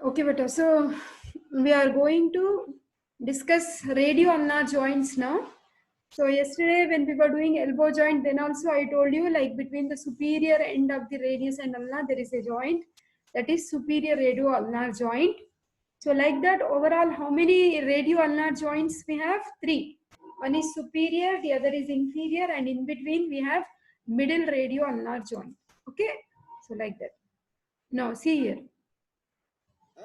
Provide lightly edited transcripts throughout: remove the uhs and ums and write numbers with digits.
Okay, beta. So we are going to discuss radio-ulnar joints now. So yesterday when we were doing elbow joint, then also I told you like between the superior end of the radius and ulna there is a joint, that is superior radio-ulnar joint. So like that, overall how many radio-ulnar joints we have? Three. One is superior, the other is inferior, and in between we have middle radio-ulnar joint. Okay, so like that. Now see here.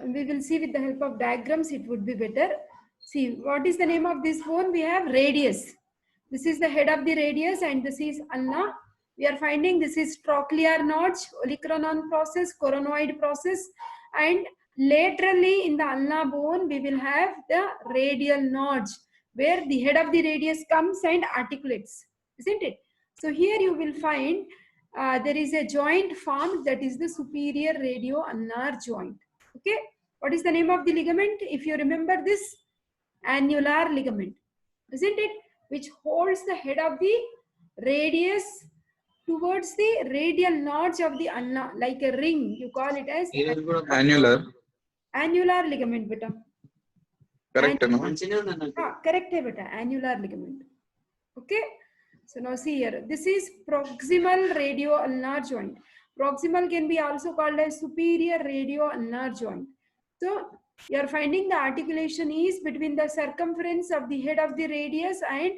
We will see with the help of diagrams it would be better. See, what is the name of this bone? We have radius. This is the head of the radius and this is ulna. We are finding this is trochlear notch, olecranon process, coronoid process, and laterally in the ulna bone we will have the radial notch where the head of the radius comes and articulates, isn't it? So here you will find there is a joint formed, that is the superior radio-ulnar joint. Okay, what is the name of the ligament? If you remember this, annular ligament, isn't it? Which holds the head of the radius towards the radial notch of the ulna, like a ring. You call it as annular ligament, beta. Correct, no? Correct, beta. Annular ligament. Okay. So now see here. This is proximal radio-ulnar joint. Proximal can be also called as superior radio-ulnar joint. So you are finding the articulation is between the circumference of the head of the radius and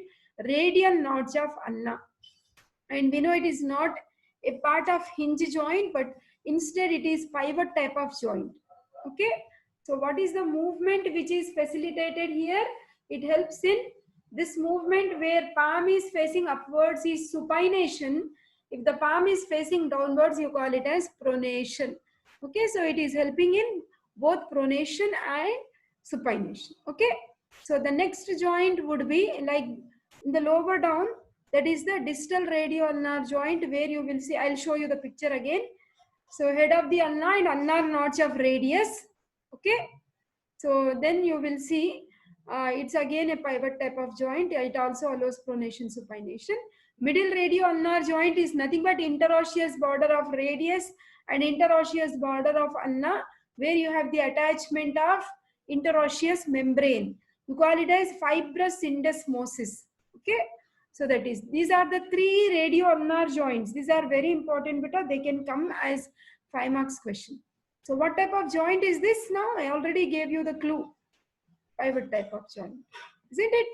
radial notch of ulna. And we know it is not a part of hinge joint, but instead it is pivot type of joint. Okay. So what is the movement which is facilitated here? It helps in this movement where palm is facing upwards is supination. If the palm is facing downwards, you call it as pronation. Okay, so it is helping in both pronation and supination. Okay, so the next joint would be like in the lower down, that is the distal radio-ulnar joint, where you will see, I'll show you the picture again. So head of the ulna and ulnar notch of radius. Okay, so then you will see it's again a pivot type of joint. It also allows pronation, supination. Middle radio-ulnar joint is nothing but interosseous border of radius and interosseous border of ulna, where you have the attachment of interosseous membrane. You call it as fibrous syndesmosis. Okay, so that is, these are the three radio-ulnar joints. These are very important because they can come as 5 marks question. So what type of joint is this now? I already gave you the clue. Pivot type of joint, isn't it?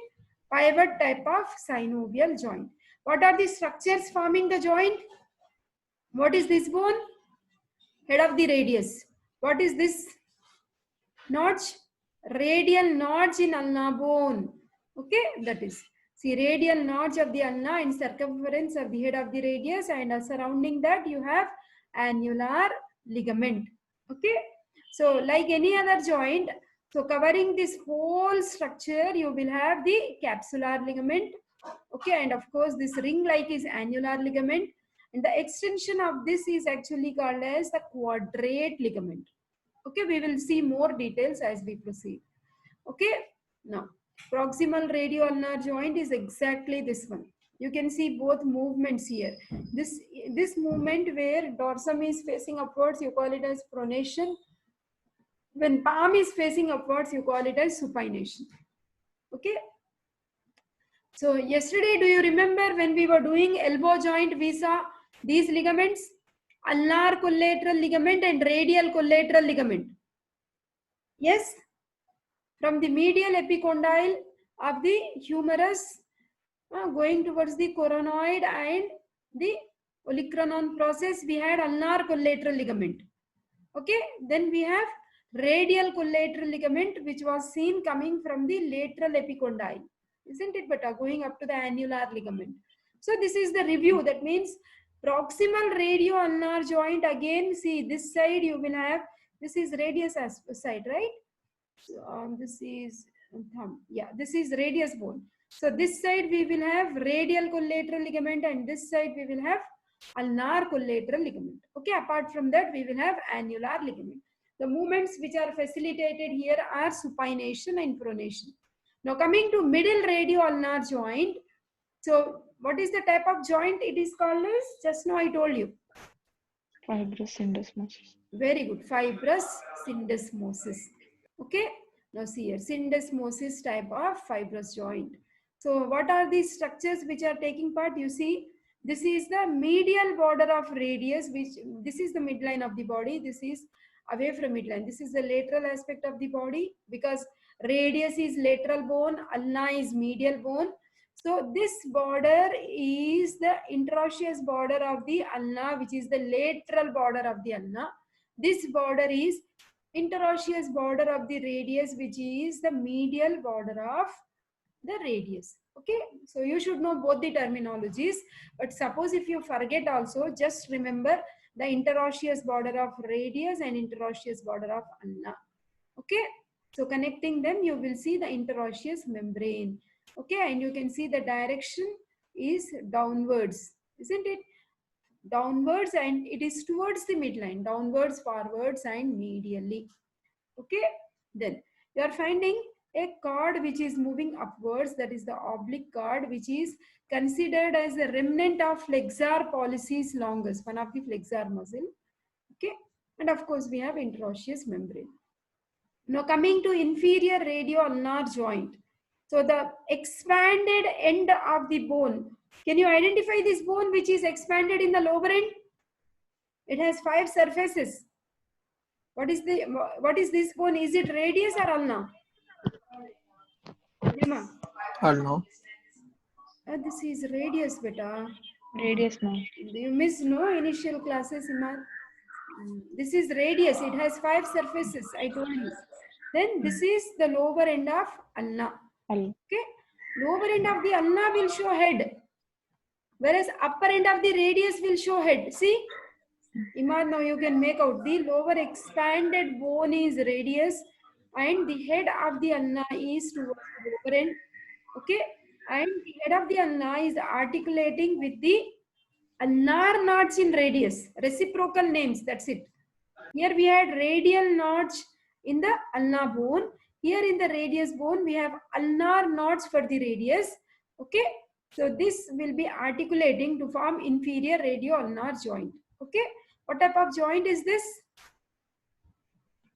Pivot type of synovial joint. What are the structures forming the joint? What is this bone? Head of the radius. What is this notch? Radial notch in ulna bone. Okay, that is. See, radial notch of the ulna and circumference of the head of the radius, and surrounding that you have annular ligament. Okay, so like any other joint, so covering this whole structure, you will have the capsular ligament. Okay, and of course this ring-like is annular ligament, and the extension of this is actually called as the quadrate ligament. Okay, we will see more details as we proceed. Okay, now proximal radio-ulnar joint is exactly this one. You can see both movements here. This movement where dorsum is facing upwards, you call it as pronation. When palm is facing upwards, you call it as supination. Okay. So yesterday, do you remember when we were doing elbow joint, we saw these ligaments, ulnar collateral ligament and radial collateral ligament. Yes. From the medial epicondyle of the humerus going towards the coronoid and the olecranon process, we had ulnar collateral ligament. Okay. Then we have radial collateral ligament, which was seen coming from the lateral epicondyle, isn't it? But going up to the annular ligament. So this is the review. That means proximal radio-ulnar joint. Again, see this side you will have, this is radius side, right? So, this is thumb. Yeah, this is radius bone. So this side we will have radial collateral ligament, and this side we will have ulnar collateral ligament. Okay, apart from that we will have annular ligament. The movements which are facilitated here are supination and pronation. Now coming to middle radio-ulnar joint. So what is the type of joint it is called as? Just now I told you. Fibrous syndesmosis. Very good. Fibrous syndesmosis. Okay. Now see here, syndesmosis type of fibrous joint. So what are these structures which are taking part? You see, this is the medial border of radius, which this is the midline of the body. This is away from midline. This is the lateral aspect of the body because radius is lateral bone, ulna is medial bone. So this border is the interosseous border of the ulna, which is the lateral border of the ulna. This border is interosseous border of the radius, which is the medial border of the radius. Okay, so you should know both the terminologies, but suppose if you forget also, just remember the interosseous border of radius and interosseous border of ulna. Okay, so connecting them, you will see the interosseous membrane. Okay, and you can see the direction is downwards, isn't it? Downwards, and it is towards the midline, downwards, forwards, and medially. Okay, then you are finding a cord which is moving upwards, that is the oblique cord, which is considered as a remnant of flexor pollicis longus, one of the flexor muscle. Okay, and of course we have interosseous membrane. Now coming to inferior radioulnar joint. So the expanded end of the bone. Can you identify this bone which is expanded in the lower end? It has 5 surfaces. What is this bone? Is it radius or ulna? Nema? Ulna. This is radius, beta. Radius, ma'am. You miss no initial classes, Imar. This is radius. It has 5 surfaces. I told you. Then this is the lower end of ulna. Okay. Lower end of the ulna will show head, whereas upper end of the radius will show head. See, Imad, now you can make out the lower expanded bone is radius and the head of the ulna is towards the lower end. Okay, and the head of the ulna is articulating with the ulnar notch in radius. Reciprocal names. That's it. Here we had radial notch in the ulna bone. Here in the radius bone, we have ulnar notch for the radius. Okay, so this will be articulating to form inferior radioulnar joint. Okay, what type of joint is this?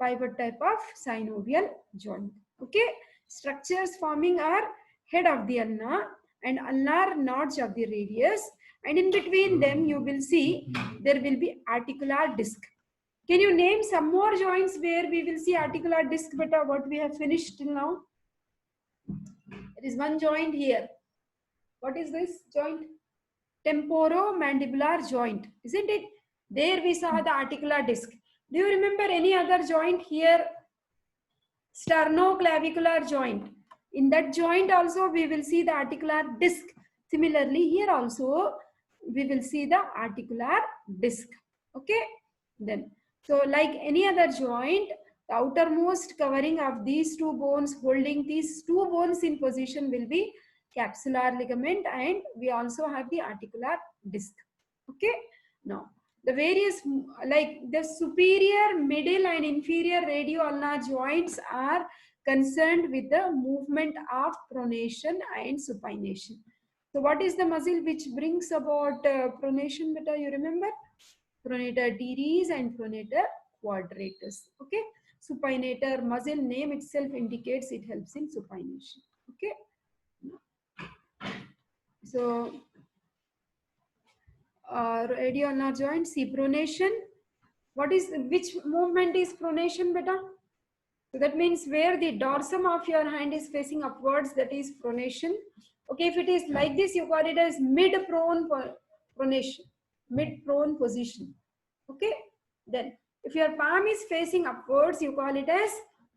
Pivot type of synovial joint. Okay, structures forming are head of the ulna and ulnar notch of the radius, and in between them you will see there will be articular disc. Can you name some more joints where we will see articular disc, beta, what we have finished till now? There is one joint here. What is this joint? Temporomandibular joint, isn't it? There we saw the articular disc. Do you remember any other joint here? Sternoclavicular joint. In that joint also we will see the articular disc. Similarly, here also we will see the articular disc. Okay, then. So like any other joint, the outermost covering of these 2 bones, holding these 2 bones in position, will be capsular ligament, and we also have the articular disc. Okay, now the various, like the superior, middle and inferior radioulnar joints are concerned with the movement of pronation and supination. So what is the muscle which brings about pronation, beta, you remember? Pronator teres and pronator quadratus. Okay, supinator muscle name itself indicates it helps in supination. Okay, so radioulnar joint, see pronation. What is, which movement is pronation, beta? So that means where the dorsum of your hand is facing upwards, that is pronation. Okay, if it is like this, you call it as mid-prone pronation, mid-prone position. Okay, then if your palm is facing upwards, you call it as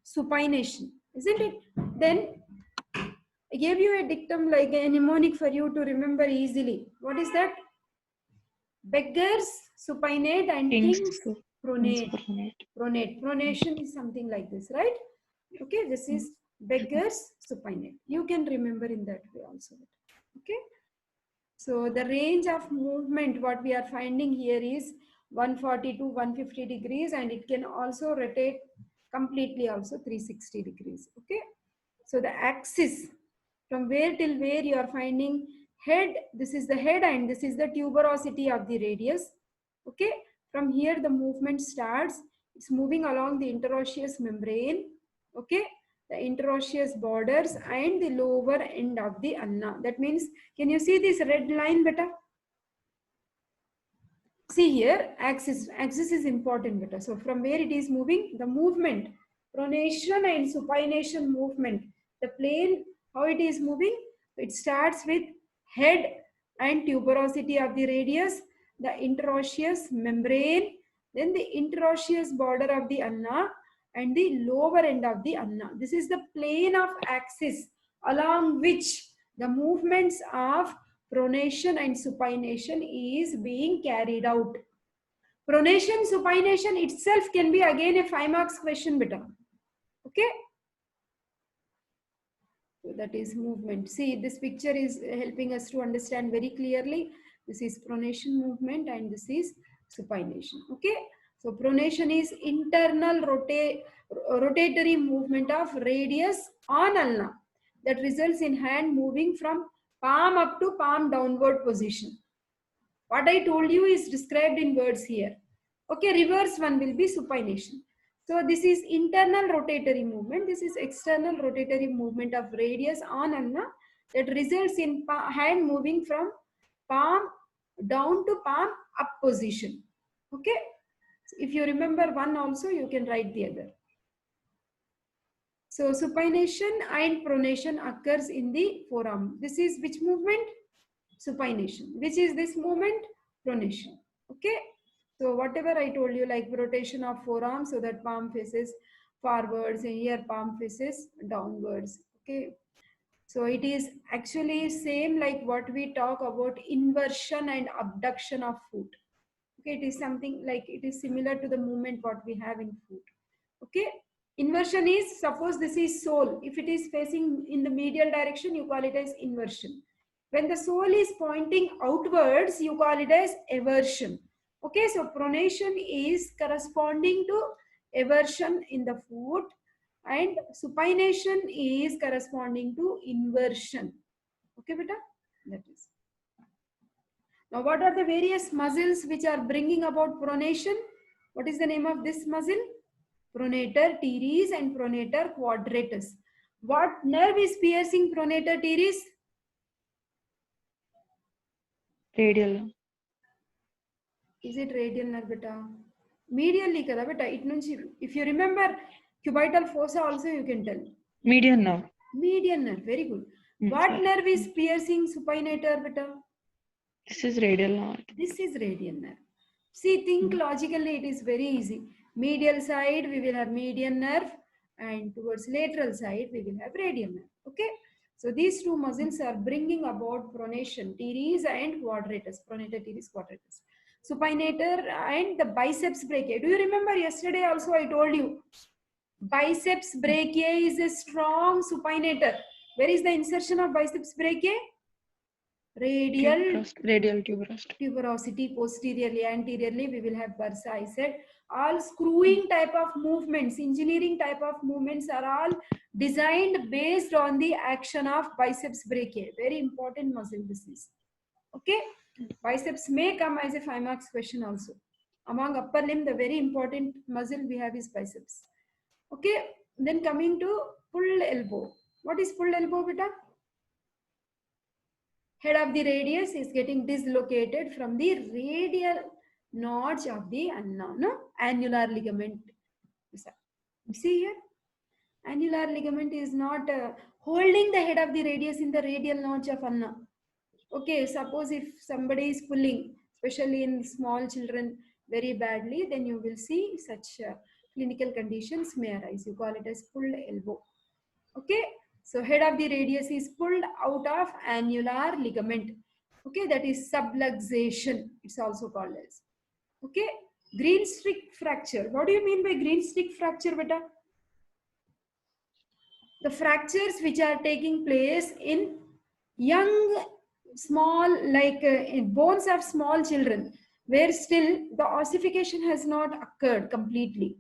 supination, isn't it? Then I gave you a dictum like a mnemonic for you to remember easily. What is that? Beggars supinate and kings pronate. Pronate. Pronation is something like this, right? Okay, this is beggars supinate. You can remember in that way also. Okay, so the range of movement what we are finding here is 140 to 150 degrees, and it can also rotate completely also 360 degrees. Okay, so the axis from where till where you are finding head, this is the head and this is the tuberosity of the radius. Okay, From here the movement starts. It's moving along the interosseous membrane, okay, the interosseous borders and the lower end of the ulna. That means, can you see this red line beta? See here, axis is important beta. So from where it is moving, the movement, pronation and supination movement, the plane, how it is moving, it starts with head and tuberosity of the radius, the interosseous membrane, then the interosseous border of the ulna and the lower end of the ulna. This is the plane of axis along which the movements of pronation and supination is being carried out. Pronation, supination itself can be again a 5 marks question beta. Okay. So that is movement. See, this picture is helping us to understand very clearly. This is pronation movement and this is supination. Okay. So pronation is internal rotatory movement of radius on ulna that results in hand moving from palm up to palm downward position. What I told you is described in words here. Okay, reverse one will be supination. So this is internal rotatory movement. This is external rotatory movement of radius on ulna that results in hand moving from palm down to palm up position. Okay. So if you remember one also, you can write the other. So supination and pronation occurs in the forearm. This is which movement? Supination. Which is this movement? Pronation. Okay. So whatever I told you, like rotation of forearm so that palm faces forwards and here palm faces downwards. Okay. So it is actually same like what we talk about inversion and abduction of foot. Okay. It is something like it is similar to the movement what we have in foot. Okay. Inversion is, suppose this is sole. If it is facing in the medial direction, you call it as inversion. When the sole is pointing outwards, you call it as eversion. Okay, so pronation is corresponding to eversion in the foot and supination is corresponding to inversion. Okay, beta? That is. Now, what are the various muscles which are bringing about pronation? What is the name of this muscle? Pronator teres and pronator quadratus. What nerve is piercing pronator teres? Radial. Is it radioulnar beta? Medially kada beta. It means if you remember cubital fossa also you can tell. Median nerve. Median nerve, very good. What sorry. nerve is piercing supinator beta? This is radial nerve. This is radial nerve. See, think logically, it is very easy. Medial side we will have median nerve and towards lateral side we will have radial nerve. Okay. So these two muscles are bringing about pronation, teres and quadratus, pronator teres quadratus. Supinator and the biceps brachiae. Do you remember yesterday also I told you biceps brachiae is a strong supinator. Where is the insertion of biceps brachiae? Radial tuberosity, posteriorly, anteriorly we will have bursa. I said all screwing type of movements, engineering type of movements are all designed based on the action of biceps brachiae. Very important muscle this is. Okay, biceps may come as a 5 marks question also. Among upper limb, the very important muscle we have is biceps. Okay, then coming to pull elbow. What is pull elbow, beta? Head of the radius is getting dislocated from the radial notch of the ulna, no? Annular ligament. See here, annular ligament is not holding the head of the radius in the radial notch of ulna. Okay, suppose if somebody is pulling, especially in small children, very badly, then you will see such clinical conditions may arise. You call it as pulled elbow. Okay. So head of the radius is pulled out of annular ligament. Okay, that is subluxation. It's also called as. Okay, green stick fracture. What do you mean by green stick fracture, beta? The fractures which are taking place in young, small, like bones of small children, where still the ossification has not occurred completely.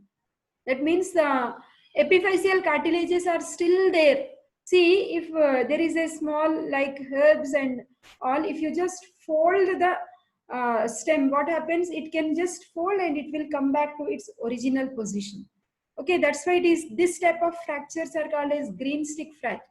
That means the epiphyseal cartilages are still there. See, if there is a small like herbs and all, if you just fold the stem, what happens? It can just fold and it will come back to its original position. Okay, that's why it is this type of fractures are called as green stick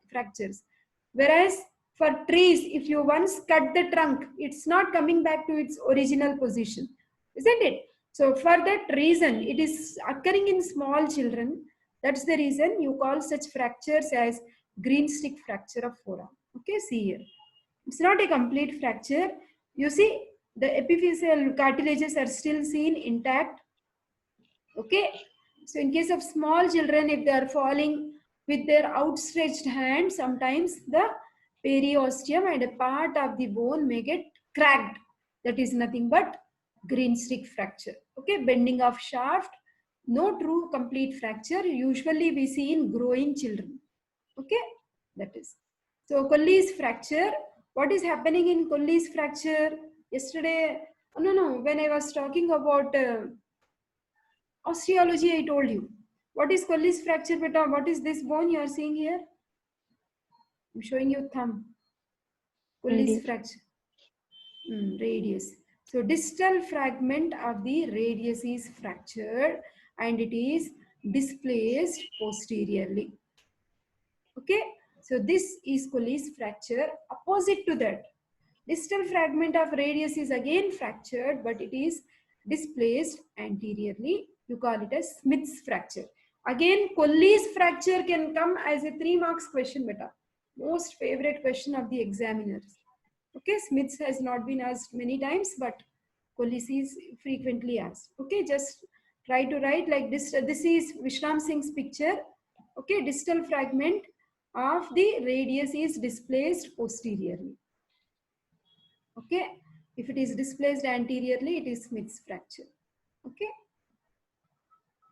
fractures. Whereas for trees, if you once cut the trunk, it's not coming back to its original position, isn't it? So for that reason, it is occurring in small children. That's the reason you call such fractures as green stick fracture of forearm. Okay, see here. It's not a complete fracture. You see, the epiphyseal cartilages are still seen intact. Okay, so in case of small children, if they are falling with their outstretched hand, sometimes the periosteum and a part of the bone may get cracked. That is nothing but green stick fracture. Okay, bending of shaft, no true complete fracture. Usually we see in growing children. Okay, that is. So Colles fracture, what is happening in Colles fracture? Yesterday, oh, no, when I was talking about osteology, I told you. What is Colles fracture, beta? What is this bone you are seeing here? I'm showing you thumb. Colles Radius. fracture. Radius. So distal fragment of the radius is fractured and it is displaced posteriorly. Okay, so this is Colles fracture. Opposite to that, distal fragment of radius is again fractured, but it is displaced anteriorly. You call it as Smith's fracture. Again, Colles fracture can come as a 3 marks question, beta. Most favorite question of the examiners. Okay, Smith's has not been asked many times, but Colles is frequently asked. Okay, just try to write like this. This is Vishram Singh's picture. Okay, distal fragment of the radius is displaced posteriorly. Okay, if it is displaced anteriorly, it is Smith's fracture. Okay,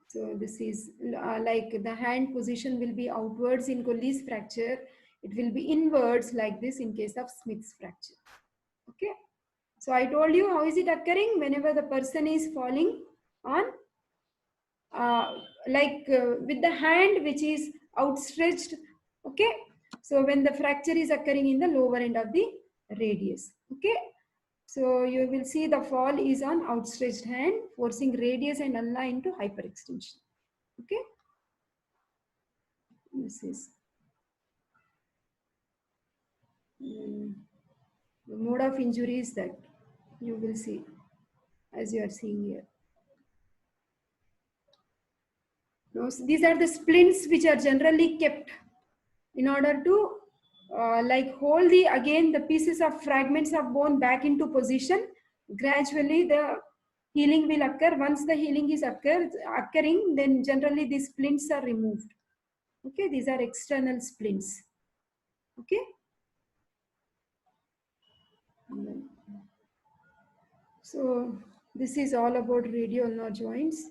so this is like the hand position will be outwards in Colles fracture. It will be inwards like this in case of Smith's fracture. Okay, so I told you how is it occurring whenever the person is falling on with the hand which is outstretched. Okay, so when the fracture is occurring in the lower end of the radius. Okay, so you will see the fall is on outstretched hand, forcing radius and ulna into hyperextension. Okay, this is the mode of injury is that you will see as you are seeing here. Now, these are the splints which are generally kept in order to like hold the again the pieces of fragments of bone back into position. Gradually the healing will occur. Once the healing is occurring, then generally these splints are removed. Okay, these are external splints. Okay, so this is all about radioulnar joints.